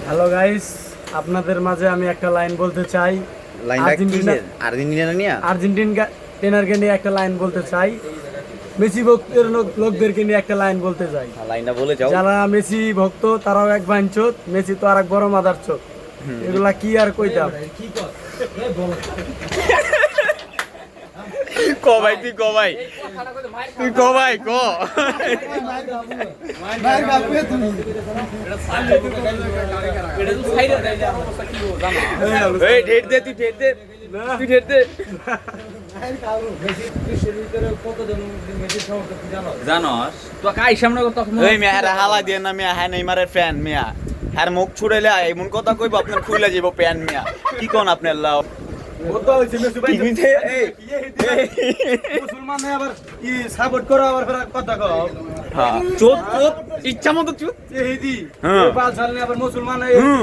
Hello guys, আপনাদের মাঝে আমি একটা লাইন বলতে চাই। আর্জেন্টিনাকে নিয়ে একটা লাইন বলতে চাই। মেসি ভক্তের লোকদেরকে নিয়ে একটা লাইন বলতে চাই। লাইনটা বলে যাও। যারা মেসি ভক্ত তারাও এক বাঞ্চোত, মেসি তো আর এক বড় মাদার চোখ। এগুলা কি আর কইতাম। ক ভাই তুই ক ভাই তুই ক ভাই ক এই ঠেট দে তুই ঠেট দে তুই ঠেট দে জানস তো কাই সামনে তখন এই মিয়া হ্যাঁ হালা দিয়ে না মিয়া হ্যাঁ নেইমারের ফ্যান মিয়া হ্যাঁ মুখ ছুড়াইলে এমন কথা কইব আপনার খুইলা যাইব প্যান মিয়া কি কোন আপনার লাও সাপোর্ট করো আবার কথা কও। হ্যাঁ চোদ চোদ ইচ্ছা মতো চোদ হ্যাঁ মুসলমান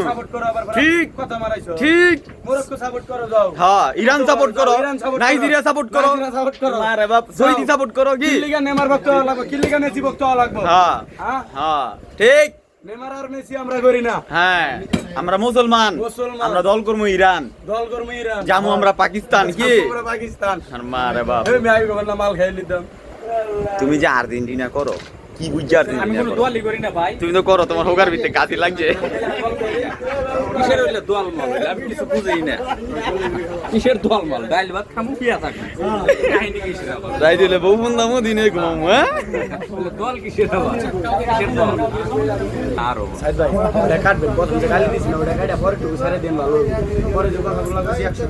সাপোর্ট করো আবার ঠিক কথা মারাইছো। ঠিক মরক্কো সাপোর্ট করো যাও। হ্যাঁ ইরান সাপোর্ট করো ইরান support করো। নাইজেরিয়া সাপোর্ট করো নাইজেরিয়া support করো। আরে বাপ সৌদি সাপোর্ট করো কি কিলিগা নেমার ভক্ত হওয়া লাগবে, কিলিগা মেসি ভক্ত হওয়া লাগবে। হ্যাঁ হ্যাঁ হ্যাঁ ঠিক নেমার আর মেসি আমরা করি না। হ্যাঁ আমরা মুসলমান মুসলমান। আমরা দল করবো ইরান দল কর্মী ইরান, জামু আমরা পাকিস্তান কি আমরা পাকিস্তান। আর মারে বাপ এই আমি কখনো মাল খাই নিতাম। তুমি যে আর্জেন্টিনা করো কি বুঝছো আমি আর্জেন্টিনা কোনো করো? দোয়ালি করি না ভাই তুমি তো করো তোমার হোগার ভিতরে কাজে লাগছে কিসের হইলে দোয়াল মাল হইলে আমি কিছু বুঝেই না কিসের দোয়াল মাল ডাইল ভাত খামু পিয়া থাকি কাহিনী কিসের আবার যাই দিলে বউ বন্ধামো দিনে ঘুমামো হ্যাঁ বলে দোয়াল কিসের আবার কিসের দোয়াল আরো সাইদ ভাই ওটা কাটবেন, প্রথম যে গালি দিছিল ওটা কাটা পরে একটু ছেড়ে দিন ভালো। পরে যে কথাগুলো বলছি 100